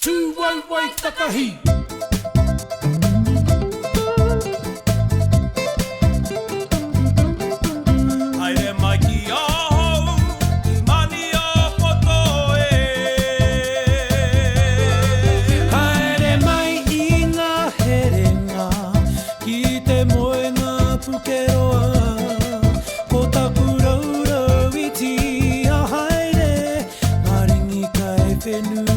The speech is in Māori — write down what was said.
Tu wai wai takahi. Haere mai ki ahau, I mani a poto e. Haere mai I ngā herenga, ki te moenga pukeroa. Ko taku raurau I tia haere, maringi kai whenua.